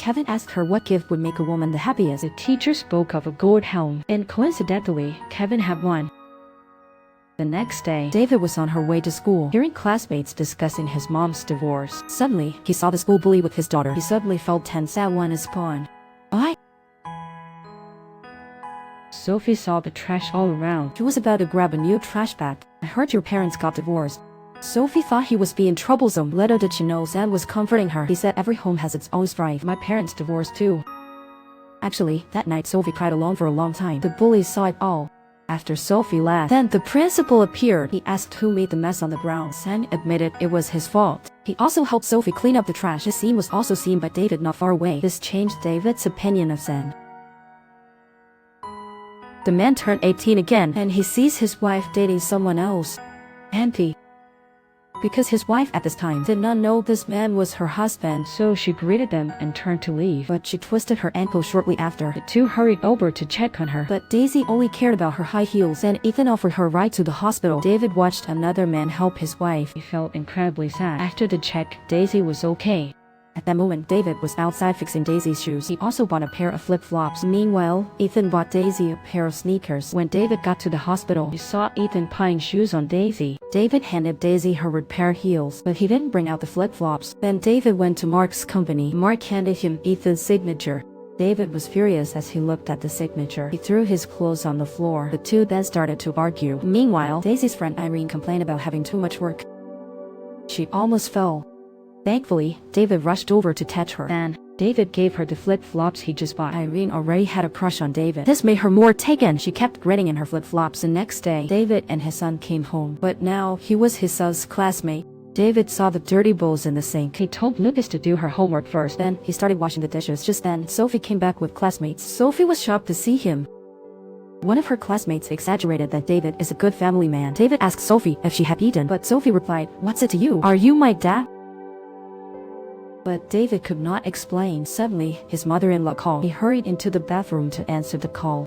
Kevin asked her what gift would make a woman the happiest. The teacher spoke of a gold helm, and coincidentally, Kevin had one. The next day, David was on her way to school, hearing classmates discussing his mom's divorce. Suddenly, he saw the school bully with his daughter. He suddenly felt tense at one spawn. Why? Sophie saw the trash all around. She was about to grab a new trash bag. I heard your parents got divorced. Sophie thought he was being troublesome. Little did she know Zan was comforting her. He said every home has its own strife. My parents divorced too. Actually, that night Sophie cried alone for a long time. The bullies saw it all. After Sophie left, then the principal appeared. He asked who made the mess on the ground. Zan admitted it was his fault. He also helped Sophie clean up the trash. This scene was also seen by David not far away. This changed David's opinion of Zan. The man turned 18 again, and he sees his wife dating someone else. Auntie. Because his wife at this time did not know this man was her husband, so she greeted them and turned to leave. But she twisted her ankle shortly after. The two hurried over to check on her, but Daisy only cared about her high heels, and Ethan offered her a ride to the hospital. David watched another man help his wife. He felt incredibly sad. After the check, Daisy was okay. At that moment, David was outside fixing Daisy's shoes. He also bought a pair of flip-flops. Meanwhile, Ethan bought Daisy a pair of sneakers. When David got to the hospital, he saw Ethan putting shoes on Daisy. David handed Daisy her repair heels, but he didn't bring out the flip-flops. Then David went to Mark's company. Mark handed him Ethan's signature. David was furious as he looked at the signature. He threw his clothes on the floor. The two then started to argue. Meanwhile, Daisy's friend Irene complained about having too much work. She almost fell. Thankfully, David rushed over to catch her. Then, David gave her the flip-flops he just bought. Irene already had a crush on David. This made her more taken. She kept grinning in her flip-flops. The next day, David and his son came home. But now, he was his son's classmate. David saw the dirty bowls in the sink. He told Lucas to do her homework first. Then, he started washing the dishes. Just then, Sophie came back with classmates. Sophie was shocked to see him. One of her classmates exaggerated that David is a good family man. David asked Sophie if she had eaten, but Sophie replied, "What's it to you? Are you my dad?" But David could not explain. Suddenly, his mother-in-law called. He hurried into the bathroom to answer the call.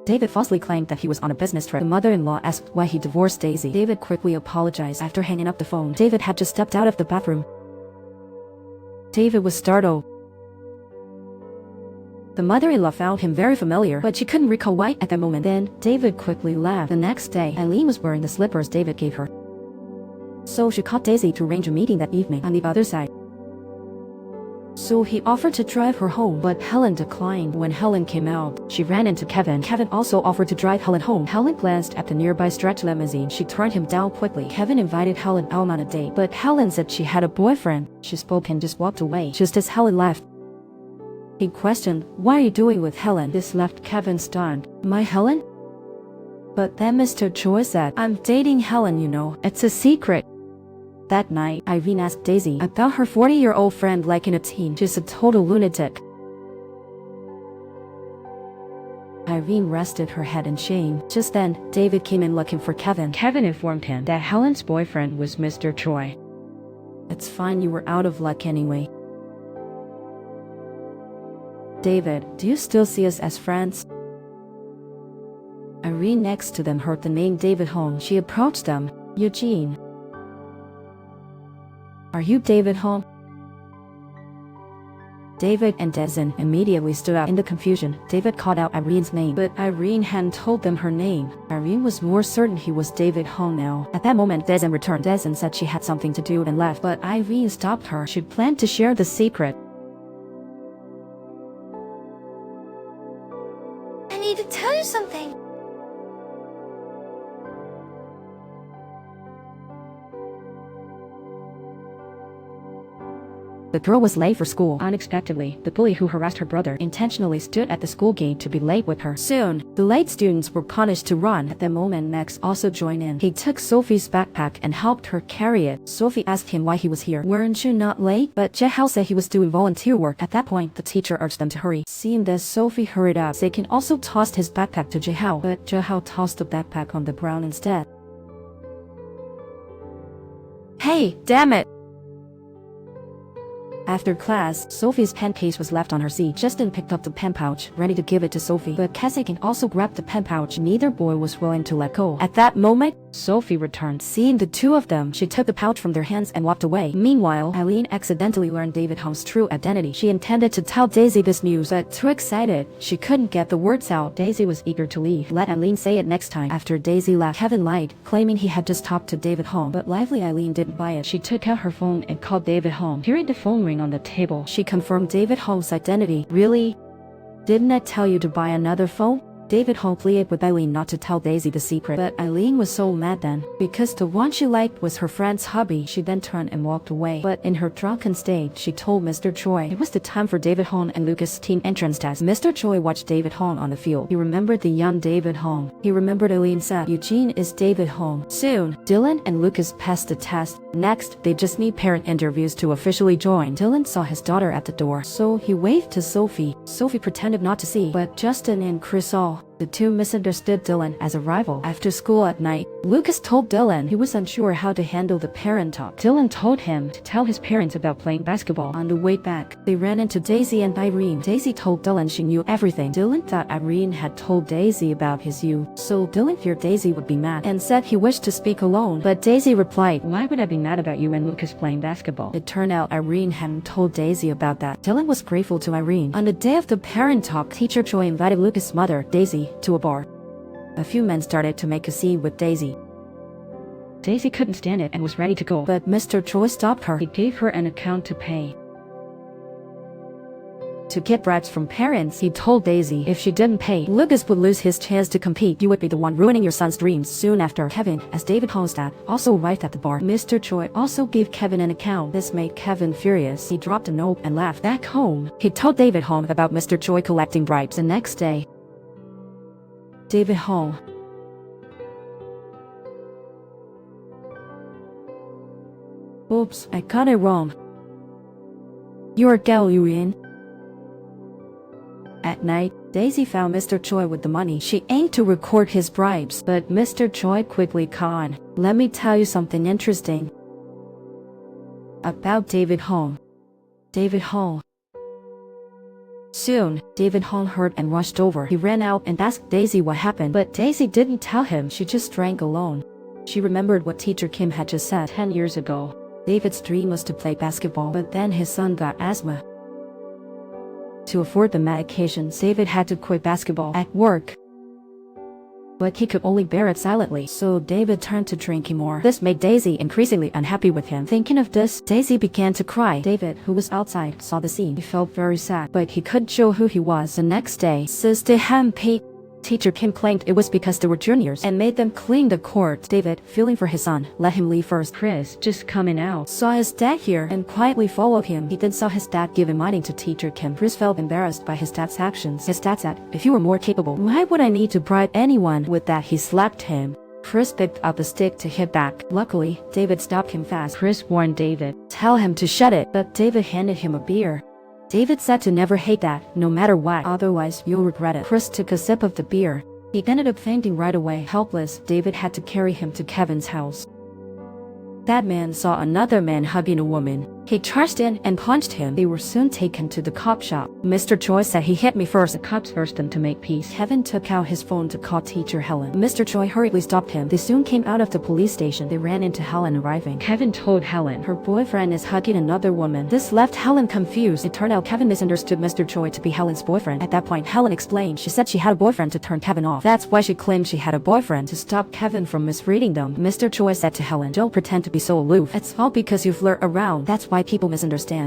David falsely claimed that he was on a business trip. The mother-in-law asked why he divorced Daisy. David quickly apologized. After hanging up the phone, David had just stepped out of the bathroom. David was startled. The mother-in-law found him very familiar, but she couldn't recall why at that moment. Then, David quickly left. The next day, Eileen was wearing the slippers David gave her. So she called Daisy to arrange a meeting that evening on the other side. So he offered to drive her home, but Helen declined. When Helen came out, she ran into Kevin. Kevin also offered to drive Helen home. Helen glanced at the nearby stretch limousine. She turned him down quickly. Kevin invited Helen out on a date, but Helen said she had a boyfriend. She spoke and just walked away. Just as Helen left, he questioned, "What are you doing with Helen?" This left Kevin stunned. "My Helen?" But then Mr. Choi said, "I'm dating Helen, you know. It's a secret." That night, Irene asked Daisy about her 40-year-old friend liking a teen. She's a total lunatic. Irene rested her head in shame. Just then, David came in looking for Kevin. Kevin informed him that Helen's boyfriend was Mr. Choi. "It's fine, you were out of luck anyway." "David, do you still see us as friends?" Irene next to them heard the name David Hong. She approached them. "Eugene. Are you David Hong?" David and Dezin immediately stood up. In the confusion, David called out Irene's name, but Irene hadn't told them her name. Irene was more certain he was David Hong now. At that moment, Dezin returned. Dezin said she had something to do and left, but Irene stopped her. She planned to share the secret. "I need to tell you something." The girl was late for school. Unexpectedly, the bully who harassed her brother intentionally stood at the school gate to be late with her. Soon, the late students were punished to run. At that moment, Max also joined in. He took Sophie's backpack and helped her carry it. Sophie asked him why he was here. "Weren't you not late?" But Jehao said he was doing volunteer work. At that point, the teacher urged them to hurry. Seeing this, Sophie hurried up. Seiken also tossed his backpack to Jehao, but Jehao tossed the backpack on the ground instead. "Hey, damn it!" After class, Sophie's pen case was left on her seat. Justin picked up the pen pouch, ready to give it to Sophie, but Kasekin also grabbed the pen pouch. Neither boy was willing to let go. At that moment, Sophie returned. Seeing the two of them, she took the pouch from their hands and walked away. Meanwhile, Eileen accidentally learned David Holmes' true identity. She intended to tell Daisy this news, but too excited, she couldn't get the words out. Daisy was eager to leave. Let Eileen say it next time. After Daisy left, Kevin lied, claiming he had just talked to David Holmes, but lively Eileen didn't buy it. She took out her phone and called David Holmes. Hearing the phone ring on the table, she confirmed David Holmes' identity. Really? Didn't I tell you to buy another phone? David Holmes pleaded with Eileen not to tell Daisy the secret, but Eileen was so mad then, because the one she liked was her friend's hubby. She then turned and walked away, but in her drunken state, she told Mr. Choi it was the time for David Holmes and Lucas' teen entrance test. Mr. Choi watched David Holmes on the field. He remembered the young David Holmes. He remembered Eileen said, "Eugene is David Holmes." Soon, Dylan and Lucas passed the test. Next, they just need parent interviews to officially join. Dylan saw his daughter at the door, so he waved to Sophie. Sophie pretended not to see, but Justin and Chris saw. The two misunderstood Dylan as a rival. After school at night, Lucas told Dylan he was unsure how to handle the parent talk. Dylan told him to tell his parents about playing basketball. On the way back, they ran into Daisy and Irene. Daisy told Dylan she knew everything. Dylan thought Irene had told Daisy about his youth, so Dylan feared Daisy would be mad and said he wished to speak alone. But Daisy replied, "Why would I be mad about you and Lucas playing basketball?" It turned out Irene hadn't told Daisy about that. Dylan was grateful to Irene. On the day of the parent talk, Teacher Choi invited Lucas' mother, Daisy, to a bar. A few men started to make a scene with Daisy. Daisy couldn't stand it and was ready to go, but Mr. Choi stopped her. He gave her an account to pay. To get bribes from parents, he told Daisy if she didn't pay, Lucas would lose his chance to compete. You would be the one ruining your son's dreams. Soon after, Kevin, as David Holmes' dad, also arrived at the bar. Mr. Choi also gave Kevin an account. This made Kevin furious. He dropped a note and left. Back home, he told David Holmes about Mr. Choi collecting bribes. The next day, David Holmes. Oops, I got it wrong. You're a gal, Yuan. At night, Daisy found Mr. Choi with the money. She aimed to record his bribes, but Mr. Choi quickly caught on. Let me tell you something interesting about David Holmes. David Holmes. Soon, David Holmes heard and rushed over. He ran out and asked Daisy what happened, but Daisy didn't tell him. She just drank alone. She remembered what Teacher Kim had just said 10 years ago. David's dream was to play basketball, but then his son got asthma. To afford the medications, David had to quit basketball at work. But he could only bear it silently, so David turned to drinking more. This made Daisy increasingly unhappy with him. Thinking of this, Daisy began to cry. David, who was outside, saw the scene. He felt very sad, but he couldn't show who he was. The next day, since they hadn't paid, Teacher Kim claimed it was because they were juniors and made them clean the court. David, feeling for his son, let him leave first. Chris, just coming out, saw his dad here and quietly followed him. He then saw his dad give a money to Teacher Kim. Chris felt embarrassed by his dad's actions. His dad said, "If you were more capable, why would I need to bribe anyone?" With that, he slapped him. Chris picked up the stick to hit back. Luckily, David stopped him fast. Chris warned David, "Tell him to shut it," but David handed him a beer. David said to never hate that, no matter what, otherwise you'll regret it. Chris took a sip of the beer. He ended up fainting right away. Helpless, David had to carry him to Kevin's house. That man saw another man hugging a woman. He charged in and punched him. They were soon taken to the cop shop. Mr. Choi said he hit me first. The cops urged them to make peace. Kevin took out his phone to call Teacher Helen. Mr. Choi hurriedly stopped him. They soon came out of the police station. They ran into Helen arriving. Kevin told Helen her boyfriend is hugging another woman. This left Helen confused. It turned out Kevin misunderstood Mr. Choi to be Helen's boyfriend. At that point, Helen explained she said she had a boyfriend to turn Kevin off. That's why she claimed she had a boyfriend to stop Kevin from misreading them. Mr. Choi said to Helen, "Don't pretend to be so aloof. It's all because you flirt around. That's why people misunderstand."